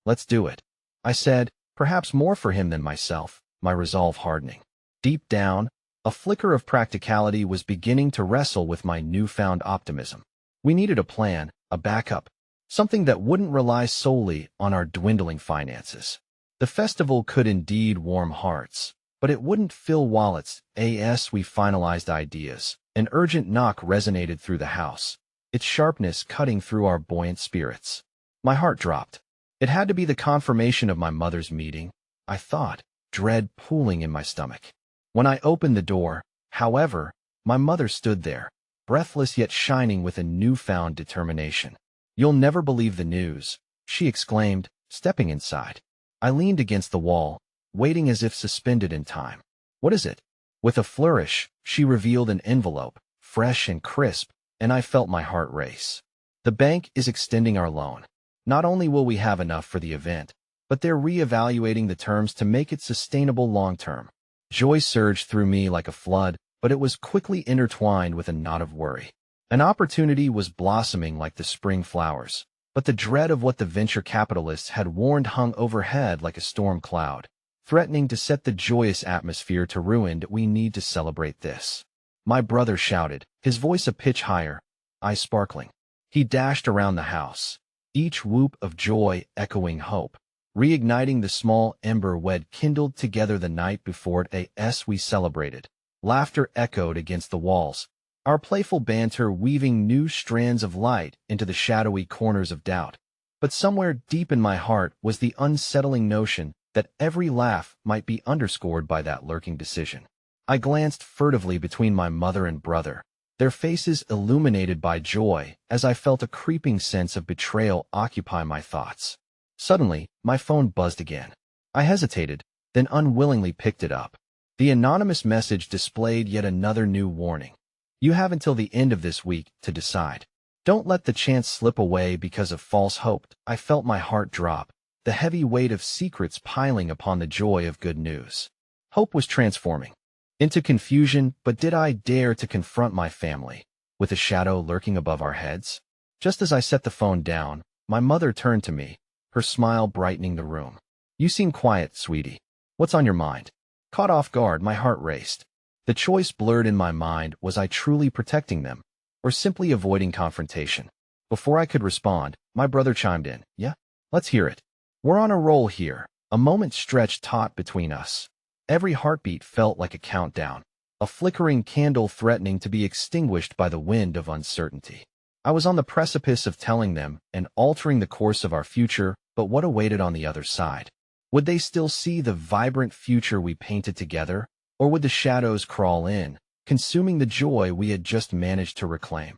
"Let's do it," I said, perhaps more for him than myself, my resolve hardening. Deep down, a flicker of practicality was beginning to wrestle with my newfound optimism. We needed a plan, a backup, something that wouldn't rely solely on our dwindling finances. The festival could indeed warm hearts, but it wouldn't fill wallets. As we finalized ideas, an urgent knock resonated through the house, its sharpness cutting through our buoyant spirits. My heart dropped. It had to be the confirmation of my mother's meeting, I thought, dread pooling in my stomach. When I opened the door, however, my mother stood there, breathless yet shining with a newfound determination. "You'll never believe the news," she exclaimed, stepping inside. I leaned against the wall, waiting as if suspended in time. "What is it?" With a flourish, she revealed an envelope, fresh and crisp, and I felt my heart race. "The bank is extending our loan. Not only will we have enough for the event, but they're re-evaluating the terms to make it sustainable long-term." Joy surged through me like a flood, but it was quickly intertwined with a knot of worry. An opportunity was blossoming like the spring flowers, but the dread of what the venture capitalists had warned hung overhead like a storm cloud, threatening to set the joyous atmosphere to ruin. "We need to celebrate this," my brother shouted, his voice a pitch higher, eyes sparkling. He dashed around the house, each whoop of joy echoing hope, reigniting the small ember we'd kindled together the night before. As we celebrated, laughter echoed against the walls, our playful banter weaving new strands of light into the shadowy corners of doubt. But somewhere deep in my heart was the unsettling notion that every laugh might be underscored by that lurking decision. I glanced furtively between my mother and brother, their faces illuminated by joy as I felt a creeping sense of betrayal occupy my thoughts. Suddenly, my phone buzzed again. I hesitated, then unwillingly picked it up. The anonymous message displayed yet another new warning. "You have until the end of this week to decide. Don't let the chance slip away because of false hope." I felt my heart drop, the heavy weight of secrets piling upon the joy of good news. Hope was transforming into confusion, but did I dare to confront my family, with a shadow lurking above our heads? Just as I set the phone down, my mother turned to me, her smile brightening the room. "You seem quiet, sweetie. What's on your mind?" Caught off guard, my heart raced. The choice blurred in my mind: was I truly protecting them, or simply avoiding confrontation? Before I could respond, my brother chimed in. "Yeah, let's hear it. We're on a roll here." A moment stretched taut between us. Every heartbeat felt like a countdown, a flickering candle threatening to be extinguished by the wind of uncertainty. I was on the precipice of telling them and altering the course of our future, but what awaited on the other side? Would they still see the vibrant future we painted together, or would the shadows crawl in, consuming the joy we had just managed to reclaim?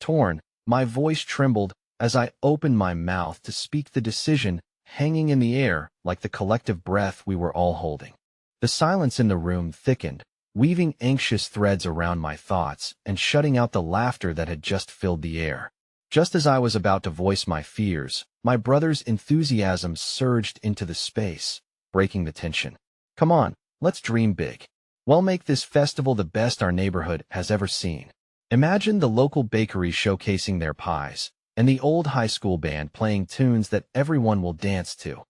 Torn, my voice trembled as I opened my mouth to speak, the decision hanging in the air like the collective breath we were all holding. The silence in the room thickened, weaving anxious threads around my thoughts and shutting out the laughter that had just filled the air. Just as I was about to voice my fears, my brother's enthusiasm surged into the space, breaking the tension. "Come on, let's dream big. We'll make this festival the best our neighborhood has ever seen. Imagine the local bakery showcasing their pies, and the old high school band playing tunes that everyone will dance to."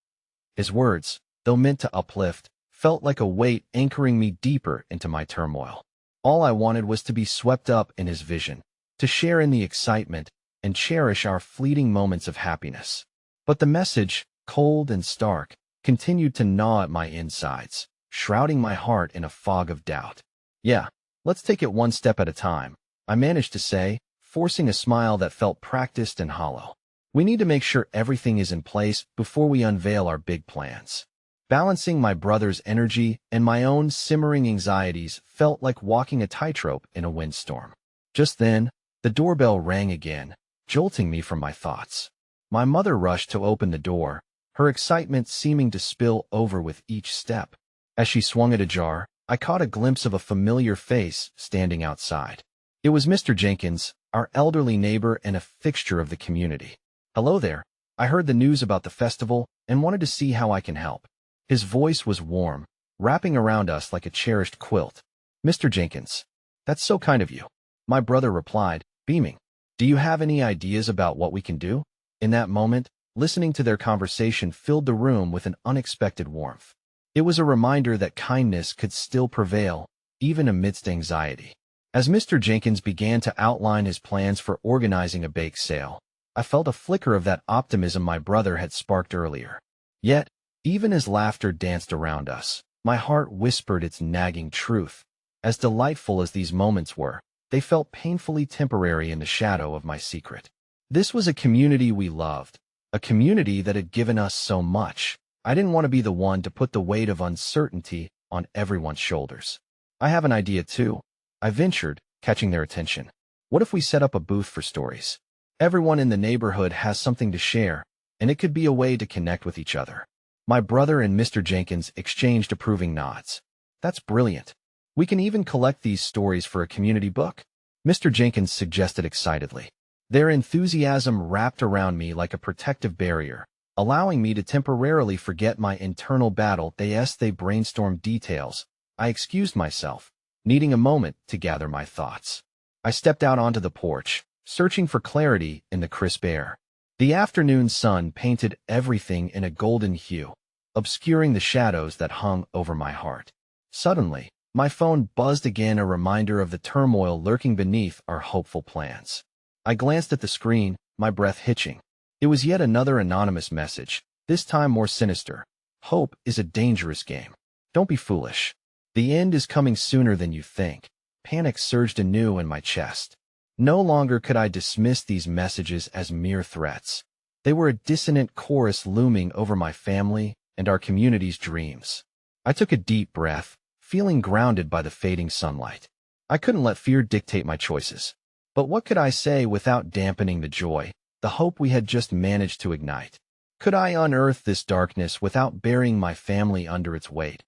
His words, though meant to uplift, felt like a weight anchoring me deeper into my turmoil. All I wanted was to be swept up in his vision, to share in the excitement, and cherish our fleeting moments of happiness. But the message, cold and stark, continued to gnaw at my insides, shrouding my heart in a fog of doubt. "Yeah, let's take it one step at a time," I managed to say, forcing a smile that felt practiced and hollow. "We need to make sure everything is in place before we unveil our big plans." Balancing my brother's energy and my own simmering anxieties felt like walking a tightrope in a windstorm. Just then, the doorbell rang again, jolting me from my thoughts. My mother rushed to open the door, her excitement seeming to spill over with each step. As she swung it ajar, I caught a glimpse of a familiar face standing outside. It was Mr. Jenkins, our elderly neighbor and a fixture of the community. "Hello there. I heard the news about the festival and wanted to see how I can help." His voice was warm, wrapping around us like a cherished quilt. "Mr. Jenkins, that's so kind of you," my brother replied, beaming. "Do you have any ideas about what we can do?" In that moment, listening to their conversation filled the room with an unexpected warmth. It was a reminder that kindness could still prevail, even amidst anxiety. As Mr. Jenkins began to outline his plans for organizing a bake sale, I felt a flicker of that optimism my brother had sparked earlier. Yet, even as laughter danced around us, my heart whispered its nagging truth. As delightful as these moments were, they felt painfully temporary in the shadow of my secret. This was a community we loved, a community that had given us so much. I didn't want to be the one to put the weight of uncertainty on everyone's shoulders. "I have an idea too," I ventured, catching their attention. What if we set up a booth for stories? Everyone in the neighborhood has something to share, and it could be a way to connect with each other. My brother and Mr. Jenkins exchanged approving nods. That's brilliant. We can even collect these stories for a community book, Mr. Jenkins suggested excitedly. Their enthusiasm wrapped around me like a protective barrier, allowing me to temporarily forget my internal battle. They brainstormed details. I excused myself, needing a moment to gather my thoughts. I stepped out onto the porch, searching for clarity in the crisp air. The afternoon sun painted everything in a golden hue, obscuring the shadows that hung over my heart. Suddenly, my phone buzzed again, a reminder of the turmoil lurking beneath our hopeful plans. I glanced at the screen, my breath hitching. It was yet another anonymous message, this time more sinister. Hope is a dangerous game. Don't be foolish. The end is coming sooner than you think. Panic surged anew in my chest. No longer could I dismiss these messages as mere threats. They were a dissonant chorus looming over my family and our community's dreams. I took a deep breath, feeling grounded by the fading sunlight. I couldn't let fear dictate my choices. But what could I say without dampening the joy, the hope we had just managed to ignite? Could I unearth this darkness without burying my family under its weight?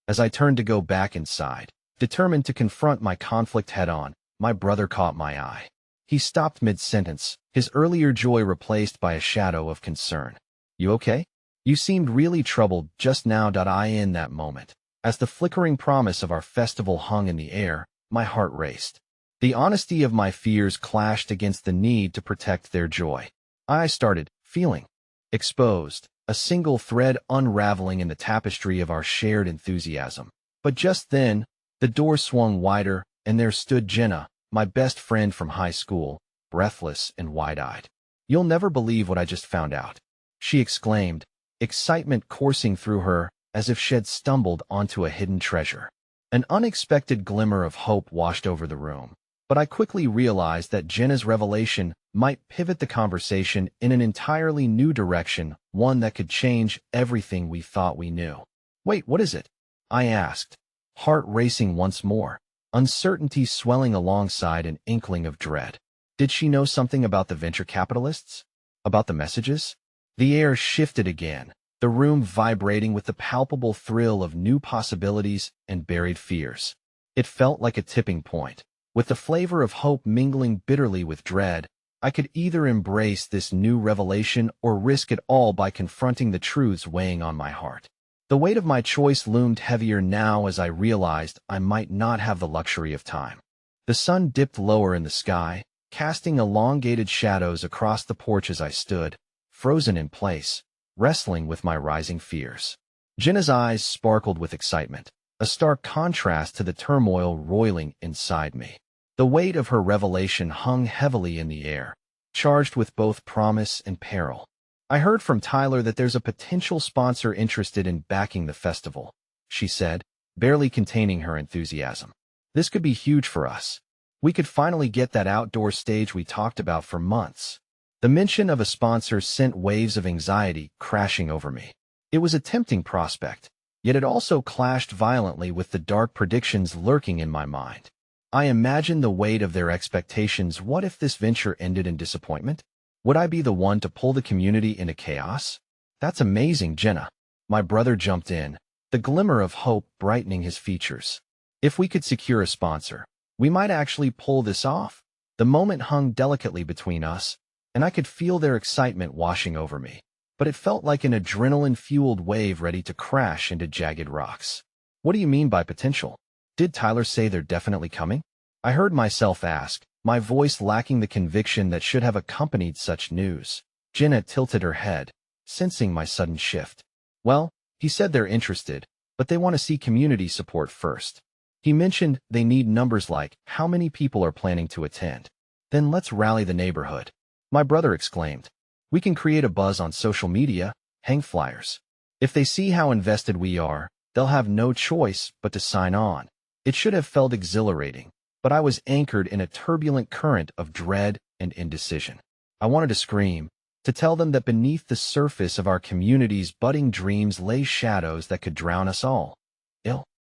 As I turned to go back inside, determined to confront my conflict head-on, my brother caught my eye. He stopped mid-sentence, his earlier joy replaced by a shadow of concern. You okay? You seemed really troubled just now. In that moment, as the flickering promise of our festival hung in the air, my heart raced. The honesty of my fears clashed against the need to protect their joy. I started feeling exposed, a single thread unraveling in the tapestry of our shared enthusiasm. But just then, the door swung wider, and there stood Jenna, my best friend from high school, breathless and wide-eyed. You'll never believe what I just found out, she exclaimed, excitement coursing through her as if she'd stumbled onto a hidden treasure. An unexpected glimmer of hope washed over the room, but I quickly realized that Jenna's revelation might pivot the conversation in an entirely new direction, one that could change everything we thought we knew. Wait, what is it? I asked, heart racing once more, uncertainty swelling alongside an inkling of dread. Did she know something about the venture capitalists? About the messages? The air shifted again, the room vibrating with the palpable thrill of new possibilities and buried fears. It felt like a tipping point. With the flavor of hope mingling bitterly with dread, I could either embrace this new revelation or risk it all by confronting the truths weighing on my heart. The weight of my choice loomed heavier now as I realized I might not have the luxury of time. The sun dipped lower in the sky, casting elongated shadows across the porch as I stood, frozen in place, wrestling with my rising fears. Jenna's eyes sparkled with excitement, a stark contrast to the turmoil roiling inside me. The weight of her revelation hung heavily in the air, charged with both promise and peril. I heard from Tyler that there's a potential sponsor interested in backing the festival, she said, barely containing her enthusiasm. This could be huge for us. We could finally get that outdoor stage we talked about for months. The mention of a sponsor sent waves of anxiety crashing over me. It was a tempting prospect, yet it also clashed violently with the dark predictions lurking in my mind. I imagined the weight of their expectations. What if this venture ended in disappointment? Would I be the one to pull the community into chaos? That's amazing, Jenna. My brother jumped in, the glimmer of hope brightening his features. If we could secure a sponsor, we might actually pull this off. The moment hung delicately between us, and I could feel their excitement washing over me. But it felt like an adrenaline-fueled wave ready to crash into jagged rocks. What do you mean by potential? Did Tyler say they're definitely coming? I heard myself ask, my voice lacking the conviction that should have accompanied such news. Jenna tilted her head, sensing my sudden shift. Well, he said they're interested, but they want to see community support first. He mentioned they need numbers like how many people are planning to attend. Then let's rally the neighborhood. My brother exclaimed. We can create a buzz on social media, hang flyers. If they see how invested we are, they'll have no choice but to sign on. It should have felt exhilarating, but I was anchored in a turbulent current of dread and indecision. I wanted to scream, to tell them that beneath the surface of our community's budding dreams lay shadows that could drown us all.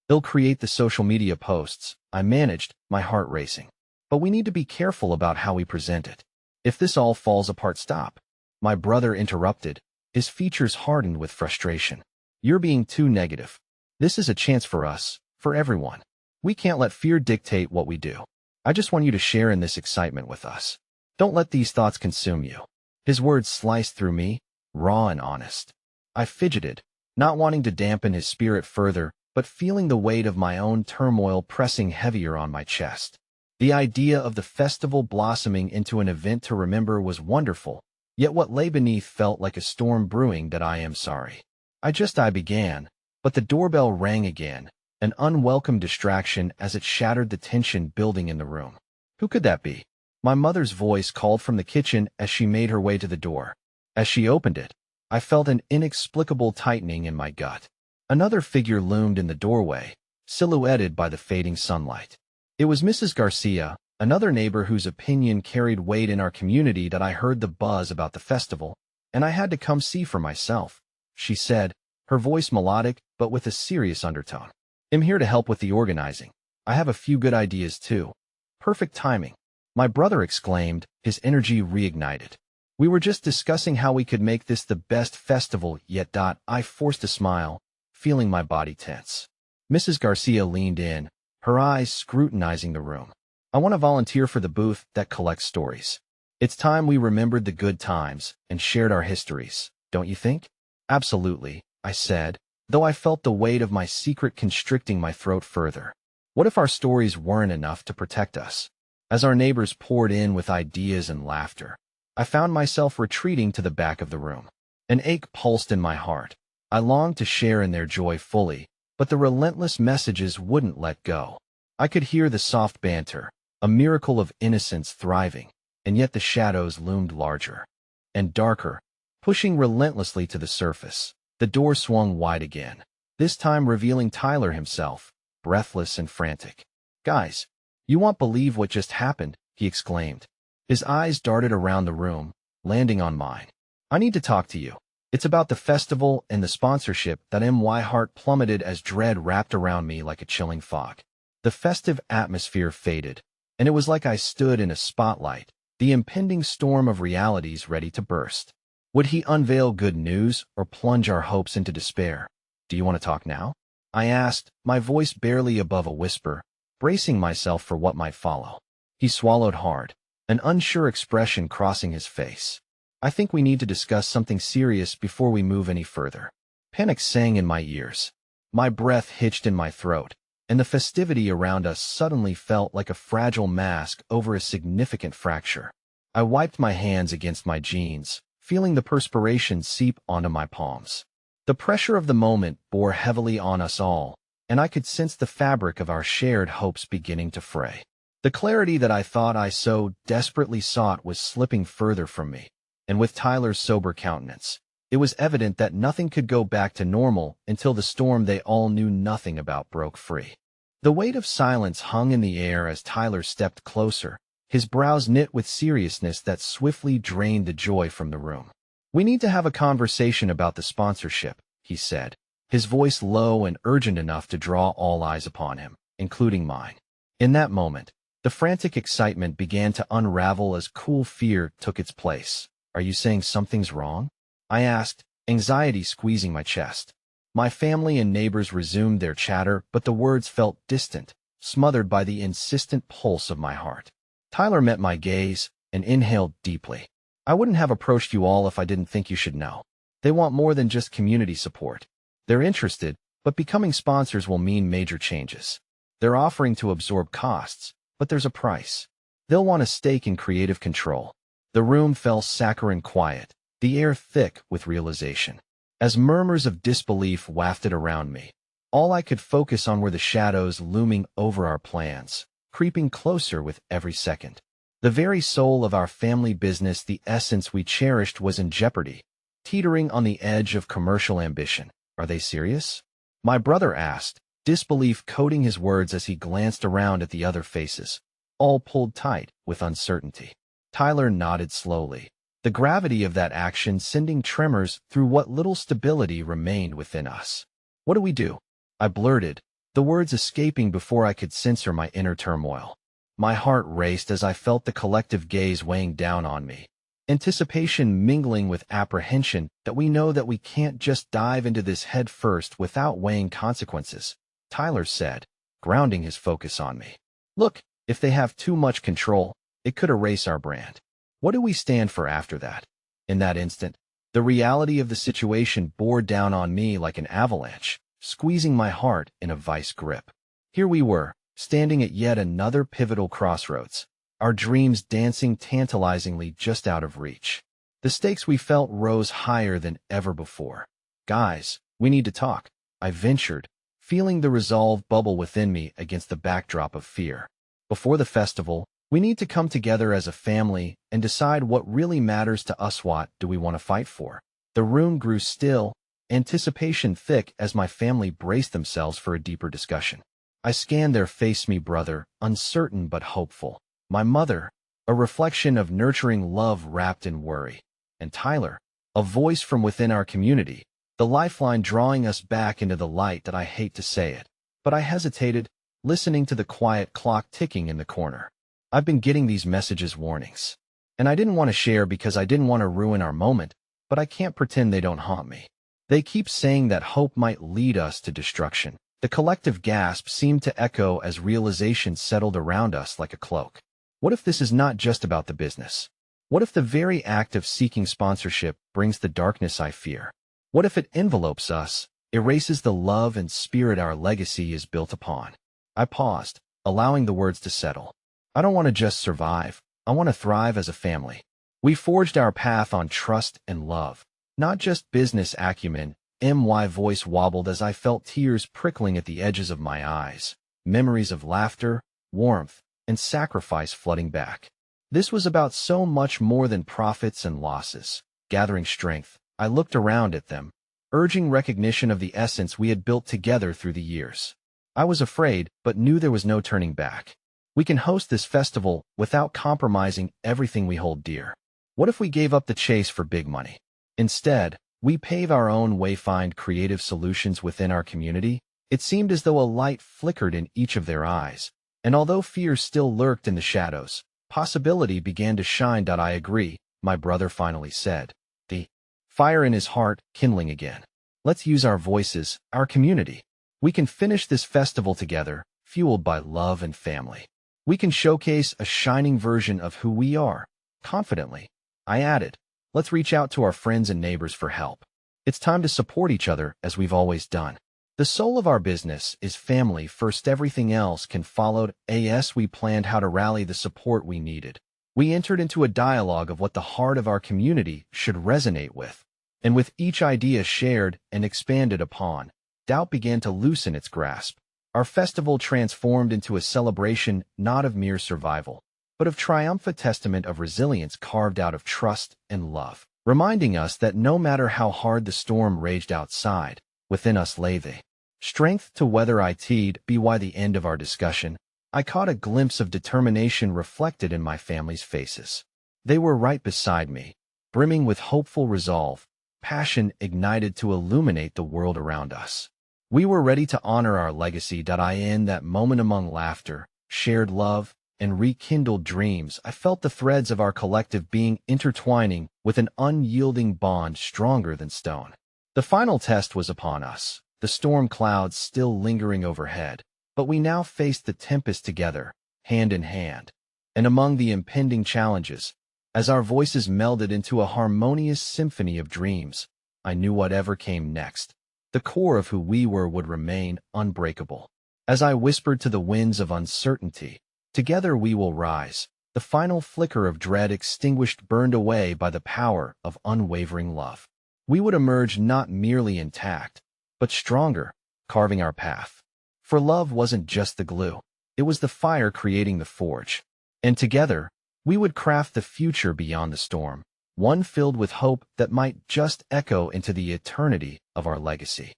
They'll create the social media posts, I managed, my heart racing. but we need to be careful about how we present it. If this all falls apart, stop. My brother interrupted, his features hardened with frustration. You're being too negative. This is a chance for us, for everyone. We can't let fear dictate what we do. I just want you to share in this excitement with us. Don't let these thoughts consume you. His words sliced through me, raw and honest. I fidgeted, not wanting to dampen his spirit further, but feeling the weight of my own turmoil pressing heavier on my chest. The idea of the festival blossoming into an event to remember was wonderful, yet what lay beneath felt like a storm brewing. That I am sorry. I began, but the doorbell rang again, an unwelcome distraction as it shattered the tension building in the room. Who could that be? My mother's voice called from the kitchen as she made her way to the door. As she opened it, I felt an inexplicable tightening in my gut. Another figure loomed in the doorway, silhouetted by the fading sunlight. It was Mrs. Garcia, another neighbor whose opinion carried weight in our community. That I heard the buzz about the festival, and I had to come see for myself, she said, her voice melodic but with a serious undertone. I'm here to help with the organizing. I have a few good ideas too. Perfect timing, my brother exclaimed, his energy reignited. We were just discussing how we could make this the best festival yet. I forced a smile, feeling my body tense. Mrs. Garcia leaned in, her eyes scrutinizing the room. I want to volunteer for the booth that collects stories. It's time we remembered the good times and shared our histories, don't you think? Absolutely, I said, though I felt the weight of my secret constricting my throat further. What if our stories weren't enough to protect us? As our neighbors poured in with ideas and laughter, I found myself retreating to the back of the room. An ache pulsed in my heart. I longed to share in their joy fully, but the relentless messages wouldn't let go. I could hear the soft banter, a miracle of innocence thriving, and yet the shadows loomed larger and darker, pushing relentlessly to the surface. The door swung wide again, this time revealing Tyler himself, breathless and frantic. Guys, you won't believe what just happened, he exclaimed. His eyes darted around the room, landing on mine. I need to talk to you. It's about the festival and the sponsorship. My heart plummeted as dread wrapped around me like a chilling fog. The festive atmosphere faded, and it was like I stood in a spotlight, the impending storm of realities ready to burst. Would he unveil good news or plunge our hopes into despair? Do you want to talk now? I asked, my voice barely above a whisper, bracing myself for what might follow. He swallowed hard, an unsure expression crossing his face. I think we need to discuss something serious before we move any further. Panic sang in my ears. My breath hitched in my throat, and the festivity around us suddenly felt like a fragile mask over a significant fracture. I wiped my hands against my jeans, feeling the perspiration seep onto my palms. The pressure of the moment bore heavily on us all, and I could sense the fabric of our shared hopes beginning to fray. The clarity that I thought I so desperately sought was slipping further from me, and with Tyler's sober countenance, it was evident that nothing could go back to normal until the storm they all knew nothing about broke free. The weight of silence hung in the air as Tyler stepped closer, his brows knit with seriousness that swiftly drained the joy from the room. We need to have a conversation about the sponsorship, he said, his voice low and urgent enough to draw all eyes upon him, including mine. In that moment, the frantic excitement began to unravel as cool fear took its place. Are you saying something's wrong? I asked, anxiety squeezing my chest. My family and neighbors resumed their chatter, but the words felt distant, smothered by the insistent pulse of my heart. Tyler met my gaze and inhaled deeply. I wouldn't have approached you all if I didn't think you should know. They want more than just community support. They're interested, but becoming sponsors will mean major changes. They're offering to absorb costs, but there's a price. They'll want a stake in creative control. The room fell saccharine quiet, the air thick with realization. As murmurs of disbelief wafted around me, all I could focus on were the shadows looming over our plans, creeping closer with every second. The very soul of our family business, the essence we cherished, was in jeopardy, teetering on the edge of commercial ambition. Are they serious? My brother asked, disbelief coating his words as he glanced around at the other faces, all pulled tight with uncertainty. Tyler nodded slowly, the gravity of that action sending tremors through what little stability remained within us. What do we do? I blurted, the words escaping before I could censor my inner turmoil. My heart raced as I felt the collective gaze weighing down on me. Anticipation mingling with apprehension that we know that we can't just dive into this head first without weighing consequences, Tyler said, grounding his focus on me. Look, if they have too much control, it could erase our brand. What do we stand for after that? In that instant, the reality of the situation bore down on me like an avalanche, squeezing my heart in a vice grip. Here we were, standing at yet another pivotal crossroads, our dreams dancing tantalizingly just out of reach. The stakes we felt rose higher than ever before. Guys, we need to talk, I ventured, feeling the resolve bubble within me against the backdrop of fear. Before the festival, we need to come together as a family and decide what really matters to us. What do we want to fight for? The room grew still, anticipation thick as my family braced themselves for a deeper discussion. I scanned their face, me brother, uncertain but hopeful. My mother, a reflection of nurturing love wrapped in worry. And Tyler, a voice from within our community, the lifeline drawing us back into the light. That I hate to say it, but I hesitated, listening to the quiet clock ticking in the corner. I've been getting these messages, warnings. And I didn't want to share because I didn't want to ruin our moment, but I can't pretend they don't haunt me. They keep saying that hope might lead us to destruction. The collective gasp seemed to echo as realization settled around us like a cloak. What if this is not just about the business? What if the very act of seeking sponsorship brings the darkness I fear? What if it envelopes us, erases the love and spirit our legacy is built upon? I paused, allowing the words to settle. I don't want to just survive, I want to thrive as a family. We forged our path on trust and love, not just business acumen. My voice wobbled as I felt tears prickling at the edges of my eyes, memories of laughter, warmth, and sacrifice flooding back. This was about so much more than profits and losses. Gathering strength, I looked around at them, urging recognition of the essence we had built together through the years. I was afraid, but knew there was no turning back. We can host this festival without compromising everything we hold dear. What if we gave up the chase for big money? Instead, we pave our own way, find creative solutions within our community. It seemed as though a light flickered in each of their eyes, and although fear still lurked in the shadows, possibility began to shine. I agree, my brother finally said, the fire in his heart kindling again. Let's use our voices, our community. We can finish this festival together, fueled by love and family. We can showcase a shining version of who we are, confidently. I added, let's reach out to our friends and neighbors for help. It's time to support each other as we've always done. The soul of our business is family first. Everything else can follow. We planned how to rally the support we needed. We entered into a dialogue of what the heart of our community should resonate with. And with each idea shared and expanded upon, doubt began to loosen its grasp. Our festival transformed into a celebration not of mere survival, but of triumph, a testament of resilience carved out of trust and love, reminding us that no matter how hard the storm raged outside, within us lay the strength to weather it. By the end of our discussion, I caught a glimpse of determination reflected in my family's faces. They were right beside me, brimming with hopeful resolve, passion ignited to illuminate the world around us. We were ready to honor our legacy. In that moment, among laughter, shared love, and rekindled dreams, I felt the threads of our collective being intertwining with an unyielding bond stronger than stone. The final test was upon us, the storm clouds still lingering overhead, but we now faced the tempest together, hand in hand. And among the impending challenges, as our voices melded into a harmonious symphony of dreams, I knew whatever came next, the core of who we were would remain unbreakable. As I whispered to the winds of uncertainty, together we will rise, the final flicker of dread extinguished, burned away by the power of unwavering love. We would emerge not merely intact, but stronger, carving our path. For love wasn't just the glue, it was the fire creating the forge. And together, we would craft the future beyond the storm, one filled with hope that might just echo into the eternity of our legacy.